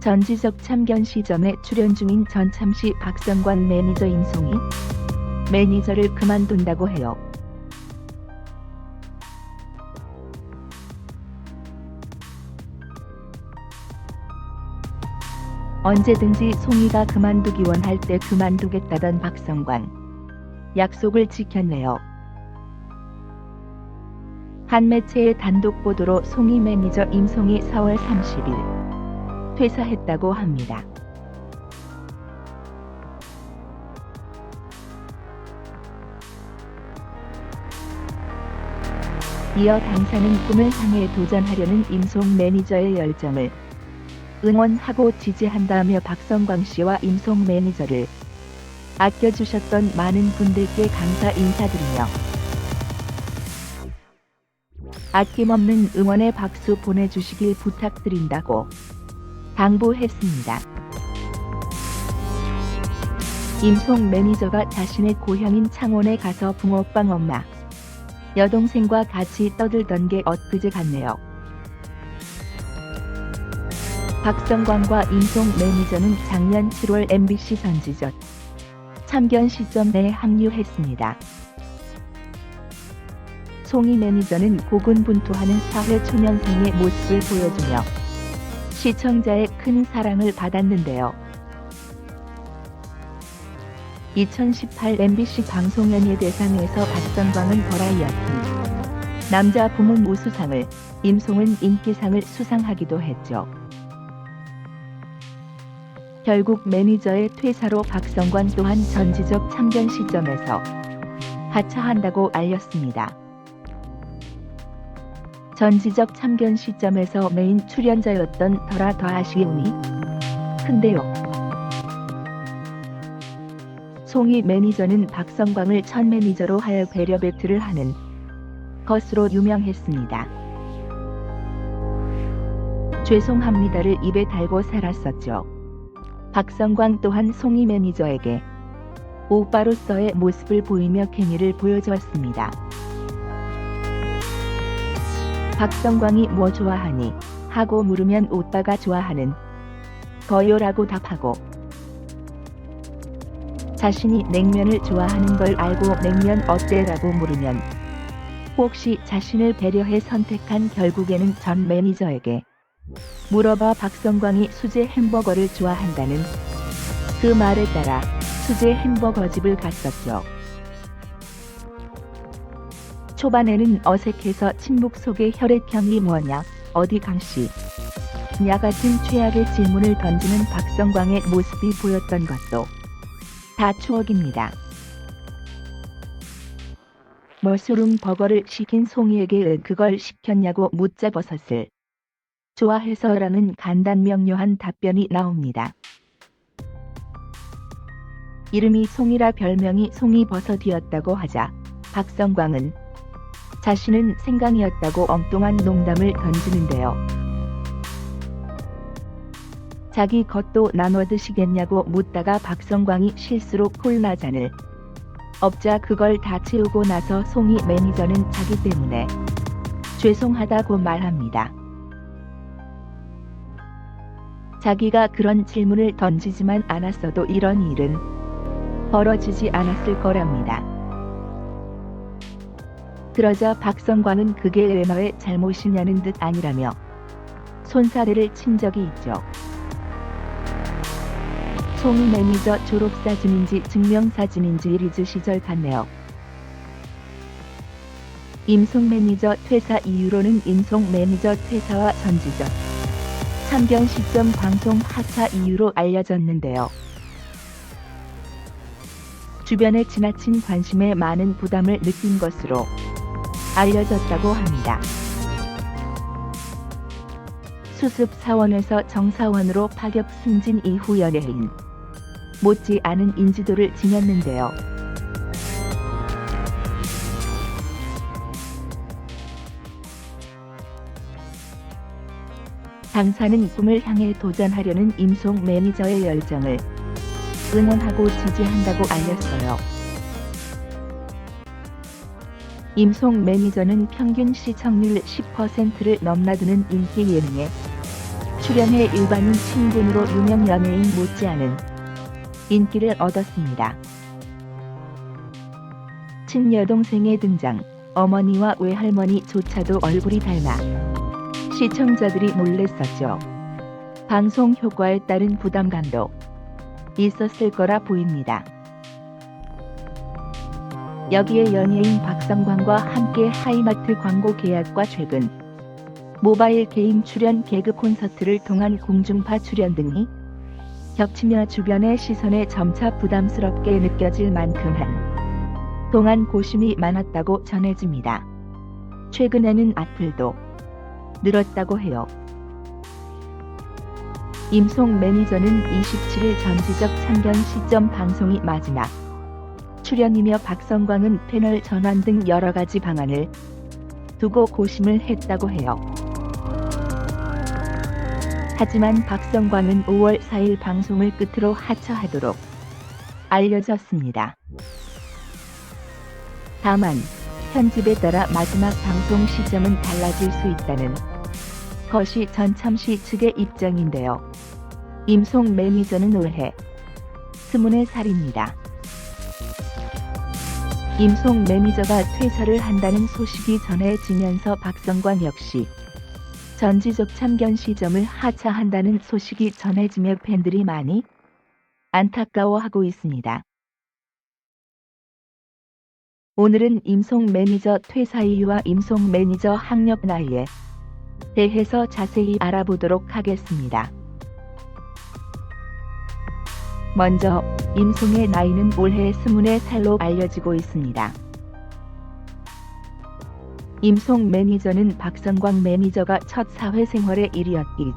전지적 참견 시점에 출연 중인 전참시 박성관 매니저 임송이 매니저를 그만둔다고 해요. 언제든지 송이가 그만두기 원할 때 그만두겠다던 박성관. 약속을 지켰네요. 한 매체의 단독 보도로 송이 매니저 임송이 4월 30일 퇴사했다고 합니다. 이어 당사는 꿈을 향해 도전하려는 임송 매니저의 열정을 응원하고 지지한다며 박성광 씨와 임송 매니저를 아껴주셨던 많은 분들께 감사 인사드리며 아낌없는 응원의 박수 보내주시길 부탁드린다고 당부했습니다. 임송 매니저가 자신의 고향인 창원에 가서 붕어빵 엄마, 여동생과 같이 떠들던 게 엊그제 같네요. 박성광과 임송 매니저는 작년 7월 MBC 전지적 참견 시점 내에 합류했습니다. 송이 매니저는 고군분투하는 사회초년생의 모습을 보여주며 시청자의 큰 사랑을 받았는데요. 2018 MBC 방송연예 대상에서 박성광은 버라이어티 남자 부문 우수상을, 임송은 인기상을 수상하기도 했죠. 결국 매니저의 퇴사로 박성광 또한 전지적 참견 시점에서 하차한다고 알렸습니다. 전지적 참견 시점에서 메인 출연자였던 더라 더 아쉬우니 큰데요. 송이 매니저는 박성광을 첫 매니저로 하여 배려 배틀을 하는 것으로 유명했습니다. 죄송합니다를 입에 달고 살았었죠. 박성광 또한 송이 매니저에게 오빠로서의 모습을 보이며 케미를 보여주었습니다. 박성광이 뭐 좋아하니? 하고 물으면 오빠가 좋아하는 거요라고 답하고 자신이 냉면을 좋아하는 걸 알고 냉면 어때? 라고 물으면 혹시 자신을 배려해 선택한 결국에는 전 매니저에게 물어봐 박성광이 수제 햄버거를 좋아한다는 그 말에 따라 수제 햄버거집을 갔었죠. 초반에는 어색해서 침묵 속에 혈액형이 뭐냐, 어디 강씨 냐 같은 최악의 질문을 던지는 박성광의 모습이 보였던 것도 다 추억입니다. 머스룸 버거를 시킨 송이에게 왜 그걸 시켰냐고 묻자 버섯을 좋아해서라는 간단 명료한 답변이 나옵니다. 이름이 송이라 별명이 송이버섯이었다고 하자 박성광은 자신은 생강이었다고 엉뚱한 농담을 던지는데요. 자기 것도 나눠 드시겠냐고 묻다가 박성광이 실수로 콜라잔을 엎자 그걸 다 채우고 나서 송이 매니저는 자기 때문에 죄송하다고 말합니다. 자기가 그런 질문을 던지지만 않았어도 이런 일은 벌어지지 않았을 거랍니다. 그러자 박성광은 그게 왜 너의 잘못이냐는 듯 아니라며 손사래를 친 적이 있죠. 송이 매니저 졸업사진인지 증명사진인지 리즈 시절 같네요. 임송 매니저 퇴사 이유로는 임송 매니저 퇴사와 전지적 참견 시점 방송 하차 이유로 알려졌는데요. 주변의 지나친 관심에 많은 부담을 느낀 것으로 알려졌다고 합니다. 수습 사원에서 정사원으로 파격 승진 이후 연예인 못지 않은 인지도를 지녔는데요. 당사는 꿈을 향해 도전하려는 임송 매니저의 열정을 응원하고 지지한다고 알렸어요. 임송 매니저는 평균 시청률 10%를 넘나드는 인기 예능에 출연해 일반인 친분으로 유명 연예인 못지않은 인기를 얻었습니다. 친여동생의 등장, 어머니와 외할머니조차도 얼굴이 닮아 시청자들이 놀랬었죠. 방송 효과에 따른 부담감도 있었을 거라 보입니다. 여기에 연예인 박성광과 함께 하이마트 광고 계약과 최근 모바일 게임 출연 개그 콘서트를 통한 공중파 출연 등이 겹치며 주변의 시선에 점차 부담스럽게 느껴질 만큼 한동안 고심이 많았다고 전해집니다. 최근에는 악플도 늘었다고 해요. 임송 매니저는 27일 전지적 참견 시점 방송이 마지막 출연이며 박성광은 패널 전환 등 여러 가지 방안을 두고 고심을 했다고 해요. 하지만 박성광은 5월 4일 방송을 끝으로 하차하도록 알려졌습니다. 다만 편집에 따라 마지막 방송 시점은 달라질 수 있다는 것이 전참시 측의 입장인데요. 임송 매니저는 올해 24살입니다. 임송 매니저가 퇴사를 한다는 소식이 전해지면서 박성광 역시 전지적 참견 시점을 하차한다는 소식이 전해지며 팬들이 많이 안타까워하고 있습니다. 오늘은 임송 매니저 퇴사 이유와 임송 매니저 학력 나이에 대해서 자세히 알아보도록 하겠습니다. 먼저 임송의 나이는 올해 24살로 알려지고 있습니다. 임송 매니저는 박성광 매니저가 첫 사회생활의 일이었기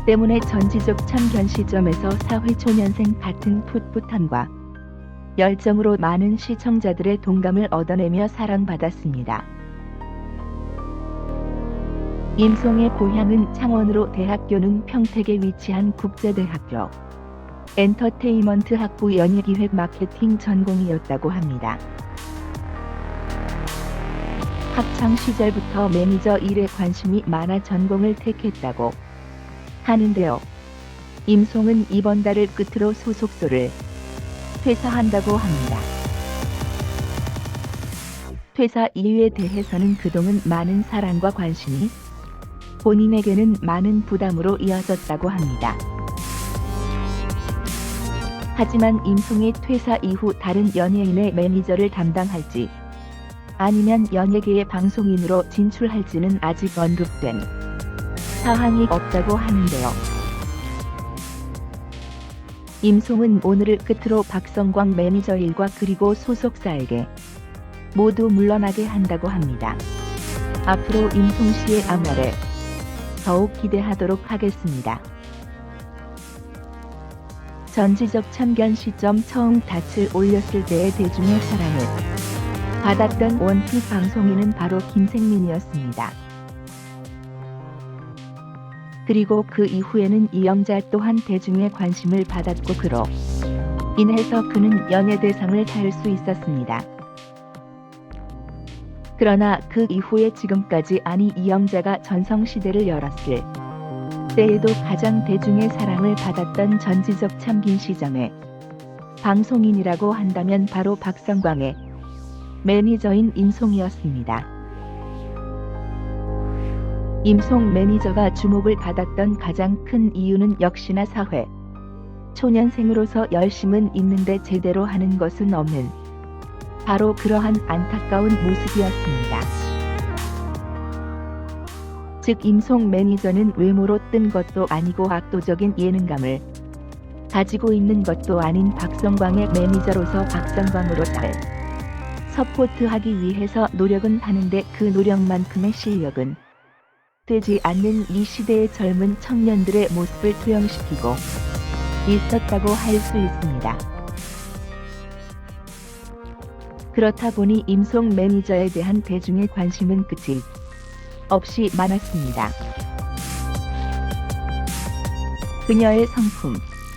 때문에 전지적 참견 시점에서 사회초년생 같은 풋풋함과 열정으로 많은 시청자들의 동감을 얻어내며 사랑받았습니다. 임송의 고향은 창원으로 대학교는 평택에 위치한 국제대학교 엔터테인먼트 학부 연예기획 마케팅 전공이었다고 합니다. 학창 시절부터 매니저 일에 관심이 많아 전공을 택했다고 하는데요. 임송은 이번 달을 끝으로 소속소를 퇴사한다고 합니다. 퇴사 이유에 대해서는 그동안 많은 사랑과 관심이 본인에게는 많은 부담으로 이어졌다고 합니다. 하지만 임송의 퇴사 이후 다른 연예인의 매니저를 담당할지 아니면 연예계의 방송인으로 진출할지는 아직 언급된 사항이 없다고 하는데요. 임송은 오늘을 끝으로 박성광 매니저 일과 그리고 소속사에게 모두 물러나게 한다고 합니다. 앞으로 임송 씨의 앞날에 더욱 기대하도록 하겠습니다. 전지적 참견 시점 처음 닻을 올렸을 때의 대중의 사랑을 받았던 원픽 방송인은 바로 김생민이었습니다. 그리고 그 이후에는 이영자 또한 대중의 관심을 받았고 그로 인해서 그는 연예대상을 탈 수 있었습니다. 그러나 그 이후에 지금까지 아니 이영자가 전성시대를 열었을 때에도 가장 대중의 사랑을 받았던 전지적 참긴 시점에 방송인이라고 한다면 바로 박성광의 매니저인 임송이었습니다. 임송 매니저가 주목을 받았던 가장 큰 이유는 역시나 사회 초년생으로서 열심은 있는데 제대로 하는 것은 없는 바로 그러한 안타까운 모습이었습니다. 즉 임송 매니저는 외모로 뜬 것도 아니고 압도적인 예능감을 가지고 있는 것도 아닌 박성광의 매니저로서 박성광으로 잘 서포트하기 위해서 노력은 하는데 그 노력만큼의 실력은 되지 않는 이 시대의 젊은 청년들의 모습을 투영시키고 있었다고 할 수 있습니다. 그렇다 보니 임송 매니저에 대한 대중의 관심은 끝이 없이 많았습니다. 그녀의 성품,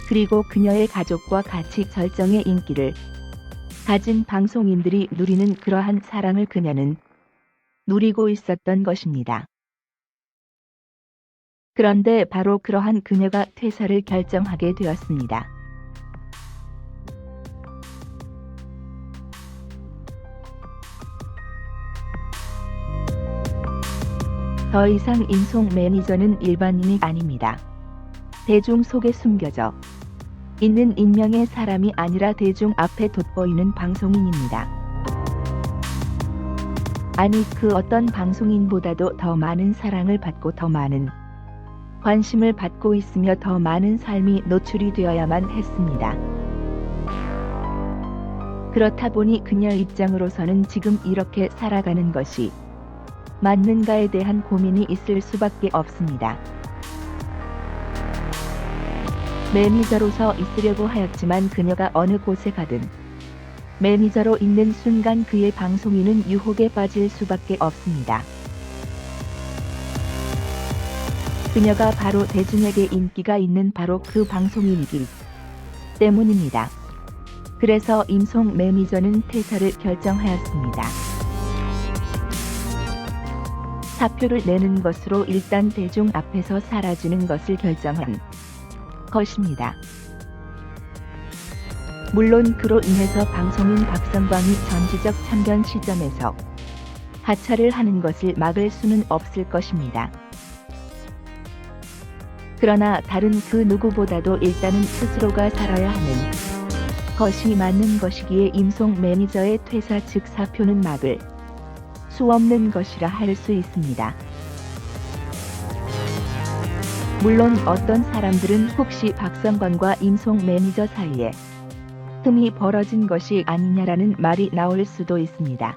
그리고 그녀의 가족과 같이 절정의 인기를 가진 방송인들이 누리는 그러한 사랑을 그녀는 누리고 있었던 것입니다. 그런데 바로 그러한 그녀가 퇴사를 결정하게 되었습니다. 더 이상 임송 매니저는 일반인이 아닙니다. 대중 속에 숨겨져 있는 익명의 사람이 아니라 대중 앞에 돋보이는 방송인입니다. 아니, 그 어떤 방송인보다도 더 많은 사랑을 받고 더 많은 관심을 받고 있으며 더 많은 삶이 노출이 되어야만 했습니다. 그렇다 보니 그녀 입장으로서는 지금 이렇게 살아가는 것이 맞는가에 대한 고민이 있을 수밖에 없습니다. 매니저로서 있으려고 하였지만 그녀가 어느 곳에 가든 매니저로 있는 순간 그의 방송인은 유혹에 빠질 수밖에 없습니다. 그녀가 바로 대중에게 인기가 있는 바로 그 방송인이기 때문입니다. 그래서 임송 매니저는 퇴사를 결정하였습니다. 사표를 내는 것으로 일단 대중 앞에서 사라지는 것을 결정한 것입니다. 물론 그로 인해서 방송인 박성광이 정치적 참견 시점에서 하차를 하는 것을 막을 수는 없을 것입니다. 그러나 다른 그 누구보다도 일단은 스스로가 살아야 하는 것이 맞는 것이기에 임송 매니저의 퇴사 즉 사표는 막을 수 없는 것이라 할 수 있습니다. 물론 어떤 사람들은 혹시 박성광과 임송 매니저 사이에 흠이 벌어진 것이 아니냐라는 말이 나올 수도 있습니다.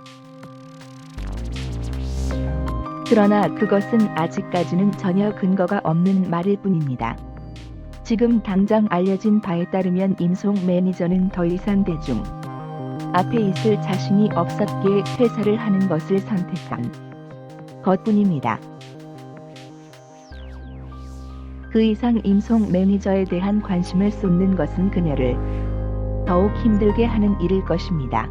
그러나 그것은 아직까지는 전혀 근거가 없는 말일 뿐입니다. 지금 당장 알려진 바에 따르면 임송 매니저는 더 이상 대중 앞에 있을 자신이 없었기에 퇴사를 하는 것을 선택한 것뿐입니다. 그 이상 임송 매니저에 대한 관심을 쏟는 것은 그녀를 더욱 힘들게 하는 일일 것입니다.